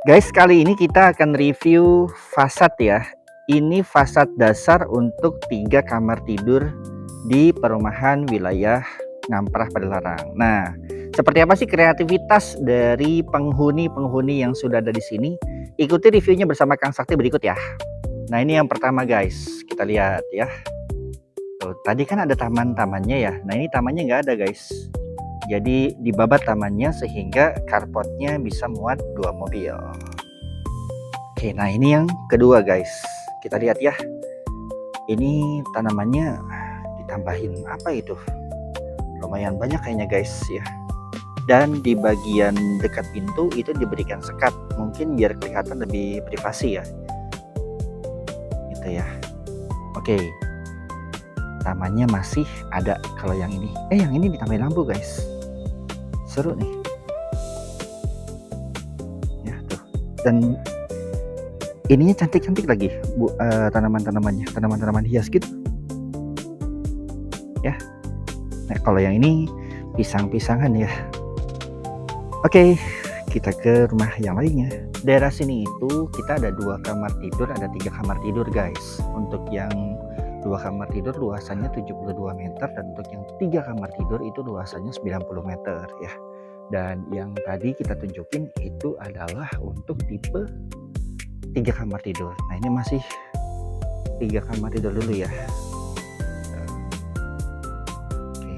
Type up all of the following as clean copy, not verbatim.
Guys, kali ini kita akan review fasad ya. Ini fasad dasar untuk 3 kamar tidur di perumahan wilayah Ngamprah Padalarang. Nah, seperti apa sih kreativitas dari penghuni-penghuni yang sudah ada di sini? Ikuti reviewnya bersama Kang Sakti berikut ya. Nah, ini yang pertama guys, kita lihat ya. Tuh, tadi kan ada taman-tamannya ya. Nah, ini tamannya nggak ada guys. Jadi dibabat tamannya sehingga carportnya bisa muat 2 mobil. Oke, nah ini yang kedua guys. Kita lihat ya. Ini tanamannya ditambahin apa itu? Lumayan banyak kayaknya guys ya. Dan di bagian dekat pintu itu diberikan sekat. Mungkin biar kelihatan lebih privasi ya. Gitu ya. Oke. Tamannya masih ada kalau yang ini. Yang ini ditambahin lampu guys. Seru nih. Ya tuh. Dan ininya cantik-cantik lagi tanaman-tanamannya, tanaman-tanaman hias gitu ya. Nah kalau yang ini pisang-pisangan ya. Oke, kita ke rumah yang lainnya. Daerah sini itu kita ada 2 kamar tidur, ada 3 kamar tidur guys. Untuk yang 2 kamar tidur luasannya 72 meter, dan untuk yang 3 kamar tidur itu luasannya 90 meter ya. Dan yang tadi kita tunjukin itu adalah untuk tipe 3 kamar tidur. Nah ini masih 3 kamar tidur dulu ya. Oke.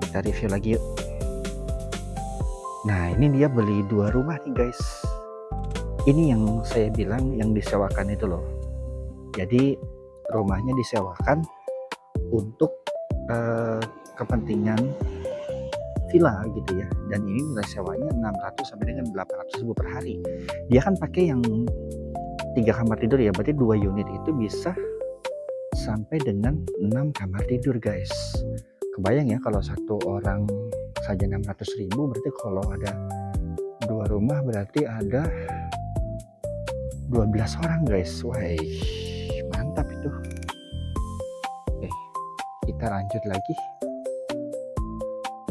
Kita review lagi yuk. Nah ini dia beli 2 rumah nih guys. Ini yang saya bilang yang disewakan itu loh. Jadi rumahnya disewakan untuk kepentingan villa gitu ya, dan ini nilai sewanya 600 sampai dengan 800 ribu per hari. Dia kan pakai yang 3 kamar tidur ya, berarti 2 unit itu bisa sampai dengan 6 kamar tidur guys. Kebayang ya kalau satu orang saja 600 ribu, berarti kalau ada 2 rumah berarti ada 12 orang guys. Wah, mantap itu. Oke, kita lanjut lagi.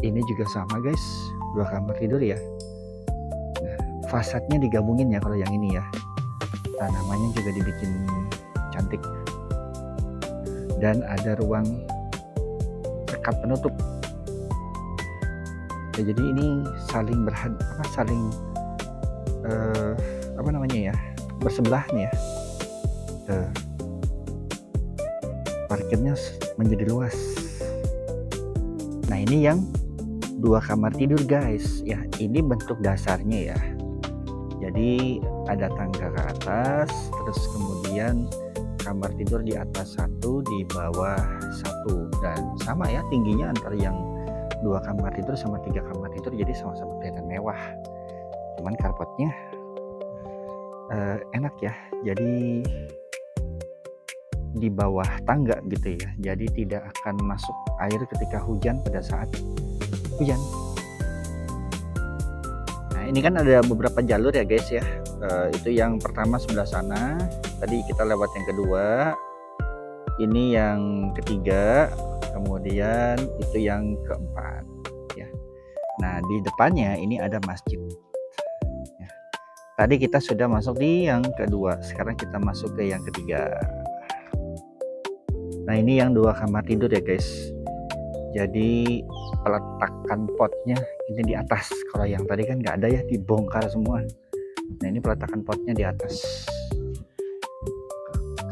Ini juga sama guys, 2 kamar tidur ya. Nah, fasadnya digabungin ya kalau yang ini ya. Tanamannya juga dibikin cantik. Dan ada ruang sekat penutup. Ya, jadi ini saling bersebelah nih ya. Parkirnya menjadi luas. Nah, ini yang 2 kamar tidur guys ya. Ini bentuk dasarnya ya. Jadi ada tangga ke atas, terus kemudian kamar tidur di atas 1, di bawah 1, dan sama ya tingginya antara yang 2 kamar tidur sama 3 kamar tidur, jadi sama-sama kelihatan mewah. Cuman carportnya enak ya, jadi di bawah tangga gitu ya, jadi tidak akan masuk air ketika hujan pada saat hujan. Nah ini kan ada beberapa jalur ya guys ya. Itu yang pertama sebelah sana, tadi kita lewat yang kedua, ini yang ketiga, kemudian itu yang keempat ya. Nah di depannya ini ada masjid ya. Tadi kita sudah masuk di yang kedua, sekarang kita masuk ke yang ketiga. Nah ini yang 2 kamar tidur ya guys. Jadi peletakan potnya ini di atas. Kalau yang tadi kan nggak ada ya, dibongkar semua. Nah ini peletakan potnya di atas.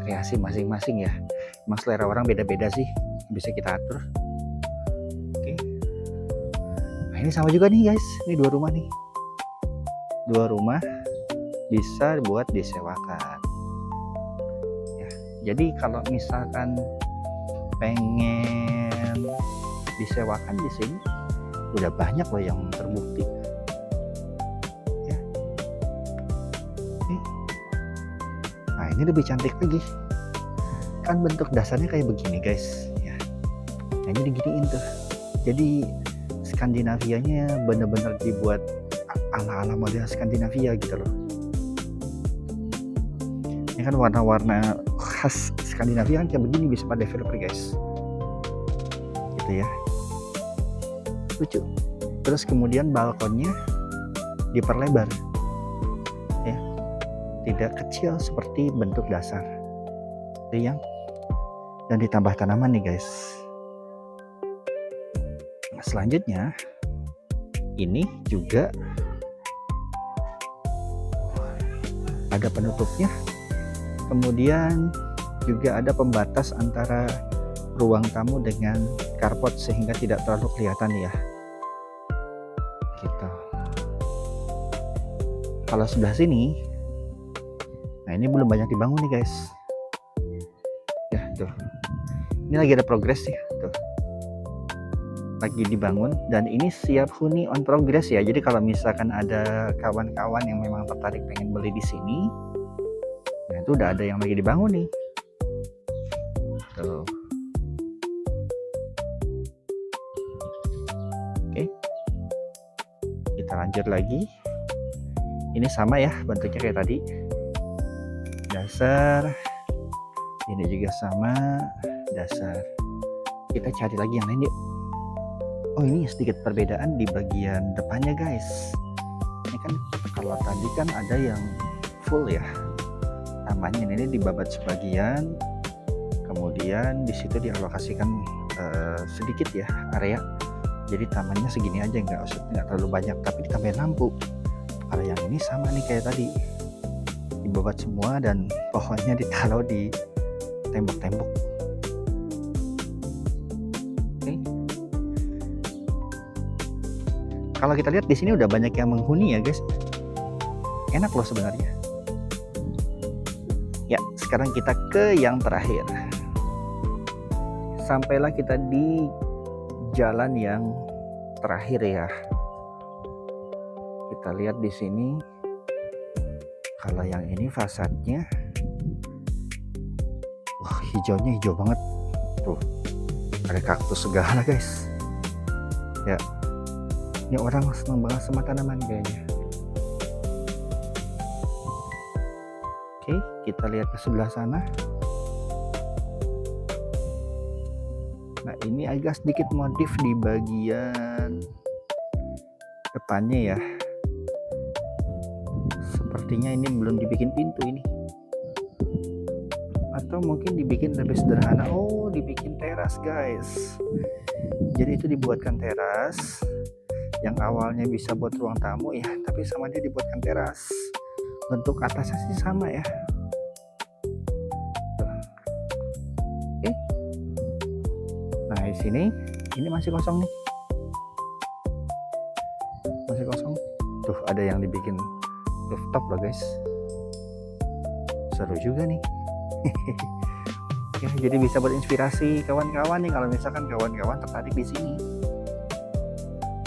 Kreasi masing-masing ya. Emang selera orang beda-beda sih, bisa kita atur. Oke. Nah ini sama juga nih guys. Ini 2 rumah nih. 2 rumah bisa buat disewakan. Ya, jadi kalau misalkan pengen disewakan di sini udah banyak loh yang terbukti ya. Nah ini lebih cantik lagi kan, bentuk dasarnya kayak begini guys ya. Nah ini diginiin tuh, jadi Skandinavianya bener-bener dibuat ala-ala model Skandinavia gitu loh. Ini kan warna-warna khas Skandinavia kan kayak begini bisa pada developer guys gitu ya, lucu. Terus kemudian balkonnya diperlebar ya, tidak kecil seperti bentuk dasar yang dan ditambah tanaman nih guys. Selanjutnya ini juga ada penutupnya, kemudian juga ada pembatas antara ruang tamu dengan carport sehingga tidak terlalu kelihatan ya gitu. Kalau sebelah sini, nah ini belum banyak dibangun nih guys ya, tuh ini lagi ada progres ya, tuh lagi dibangun dan ini siap huni on progress ya. Jadi kalau misalkan ada kawan-kawan yang memang tertarik pengen beli di sini, nah itu udah ada yang lagi dibangun nih tuh. Oke, kita lanjut lagi. Ini sama ya bentuknya kayak tadi, dasar. Ini juga sama, dasar. Kita cari lagi yang lain yuk. Oh, ini sedikit perbedaan di bagian depannya guys. Ini kan kalau tadi kan ada yang full ya tamannya, ini dibabat sebagian, kemudian di situ dialokasikan sedikit ya area. Jadi tamannya segini aja, nggak terlalu banyak, tapi ditambahin lampu. Kalau yang ini sama nih kayak tadi, dibabat semua dan pohonnya ditaruh di tembok-tembok. Oke. Kalau kita lihat di sini udah banyak yang menghuni ya guys. Enak loh sebenarnya. Ya, sekarang kita ke yang terakhir. Sampailah kita di jalan yang terakhir ya. Kita lihat di sini. Kalau yang ini fasadnya, wah hijaunya hijau banget. Tuh, ada kaktus segala guys. Ya, ini orang senang banget sama tanaman kayaknya. Oke, kita lihat ke sebelah sana. Nah, ini agak sedikit modif di bagian depannya ya. Sepertinya ini belum dibikin pintu ini, atau mungkin dibikin lebih sederhana. Oh, dibikin teras guys. Jadi itu dibuatkan teras yang awalnya bisa buat ruang tamu ya, tapi sama dia dibuatkan teras. Bentuk atasnya sih sama ya. Oke. Nah di sini ini masih kosong nih, masih kosong. Tuh ada yang dibikin rooftop loh guys, seru juga nih. Ya, jadi bisa berinspirasi kawan-kawan nih kalau misalkan kawan-kawan tertarik di sini.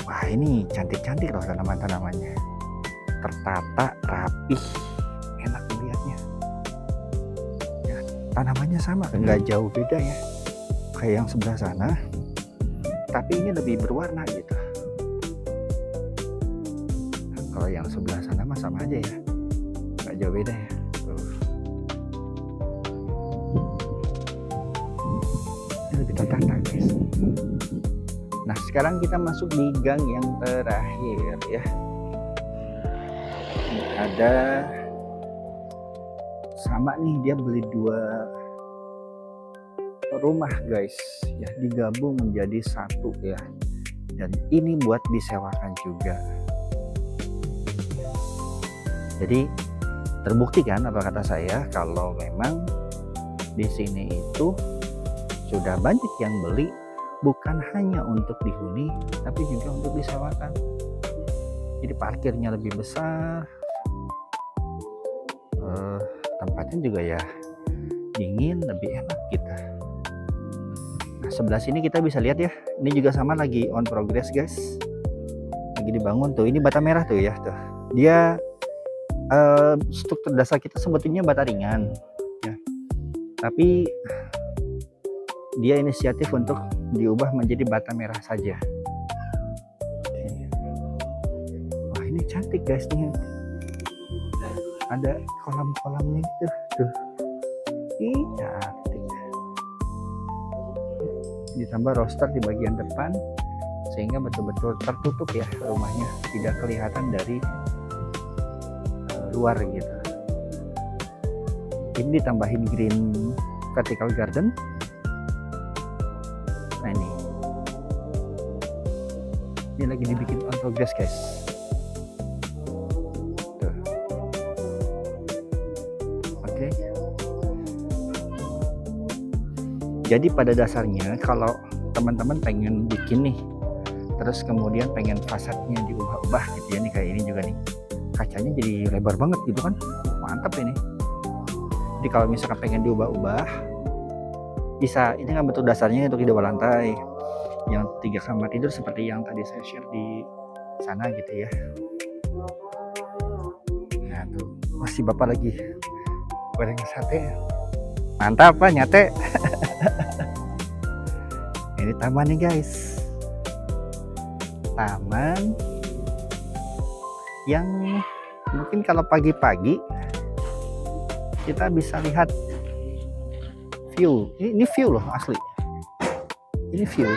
Wah ini cantik-cantik loh tanaman-tanamannya, tertata rapih, enak dilihatnya ya. Tanamannya sama, nggak jauh beda ya kayak yang sebelah sana, tapi ini lebih berwarna gitu. Kalau yang sebelah sana mah sama aja ya, nggak jauh beda ya. Ini lebih tertata guys. Nah sekarang kita masuk di gang yang terakhir ya. Ini ada sama nih, dia beli 2 rumah guys ya, digabung menjadi 1 ya, dan ini buat disewakan juga. Jadi terbukti kan apa kata saya, kalau memang di sini itu sudah banyak yang beli, bukan hanya untuk dihuni tapi juga untuk disewakan. Jadi parkirnya lebih besar, tempatnya juga ya dingin, lebih enak gitu. Nah sebelah sini kita bisa lihat ya, ini juga sama, lagi on progress guys, lagi dibangun tuh. Ini bata merah tuh ya, tuh dia struktur dasar kita sebetulnya bata ringan ya, tapi dia inisiatif untuk diubah menjadi bata merah saja. Wah ini cantik guys nih, ada kolam-kolamnya gitu tuh. Ih cantik, ditambah roster di bagian depan sehingga betul-betul tertutup ya rumahnya, tidak kelihatan dari luar gitu. Ini ditambahin green vertical garden. Nah ini lagi dibikin on progress guys. Tuh. Oke. Jadi pada dasarnya kalau teman-teman pengen bikin nih, terus kemudian pengen fasadnya diubah-ubah gitu ya, nih kayak ini juga nih, kacanya jadi lebar banget gitu kan, mantap ini. Jadi kalau misalkan pengen diubah-ubah bisa, ini kan bentuk dasarnya untuk di dua lantai yang 3 kamar tidur seperti yang tadi saya share di sana gitu ya. Nah tuh masih bapak lagi goreng sate, mantap Pak nyate. Ini taman nih guys, taman yang mungkin kalau pagi-pagi kita bisa lihat view. Ini view loh asli, ini view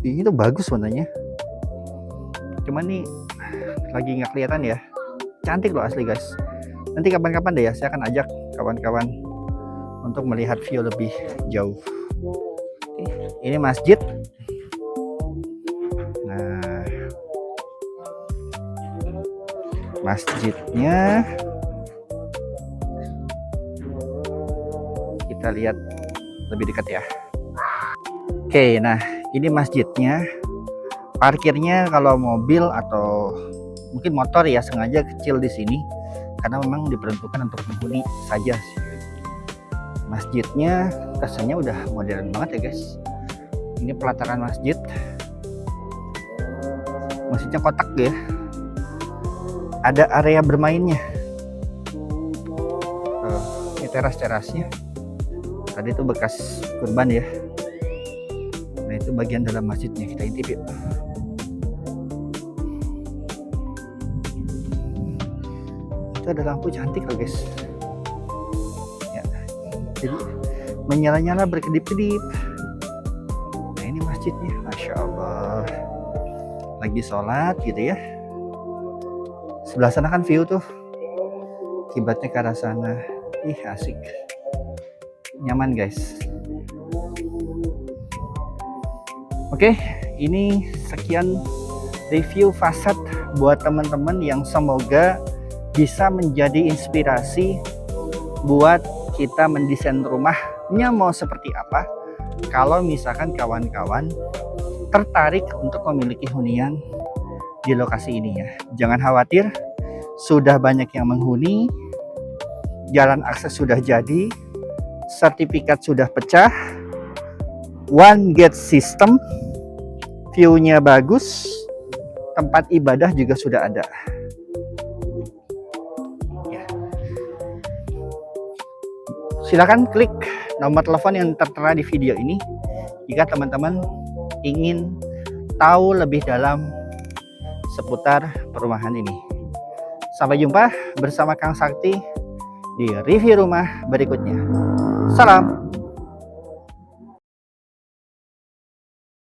ini tuh bagus sebenarnya, cuman nih lagi nggak kelihatan ya. Cantik loh asli guys. Nanti kapan-kapan deh ya saya akan ajak kawan-kawan untuk melihat view lebih jauh. Ini masjid. Nah masjidnya kita lihat lebih dekat ya. Oke, nah ini masjidnya. Parkirnya kalau mobil atau mungkin motor ya sengaja kecil di sini karena memang diperuntukkan untuk penghuni saja. Masjidnya kesannya udah modern banget ya guys. Ini pelataran masjid. Masjidnya kotak ya. Ada area bermainnya. Ini teras-terasnya. Tadi itu bekas kurban ya. Nah itu bagian dalam masjidnya, kita intip yuk. Itu ada lampu cantik loh guys ya, jadi menyala-nyala berkedip-kedip. Nah ini masjidnya, Masya Allah, lagi sholat gitu ya. Sebelah sana kan view tuh, kiblatnya ke arah sana. Ih asik, nyaman guys. Oke, ini sekian review fasad buat teman-teman yang semoga bisa menjadi inspirasi buat kita mendesain rumahnya mau seperti apa. Kalau misalkan kawan-kawan tertarik untuk memiliki hunian di lokasi ini ya, jangan khawatir, sudah banyak yang menghuni, jalan akses sudah jadi, sertifikat sudah pecah, one gate system, view-nya bagus, tempat ibadah juga sudah ada. Silakan klik nomor telepon yang tertera di video ini jika teman-teman ingin tahu lebih dalam seputar perumahan ini. Sampai jumpa bersama Kang Sakti di review rumah berikutnya. Salam.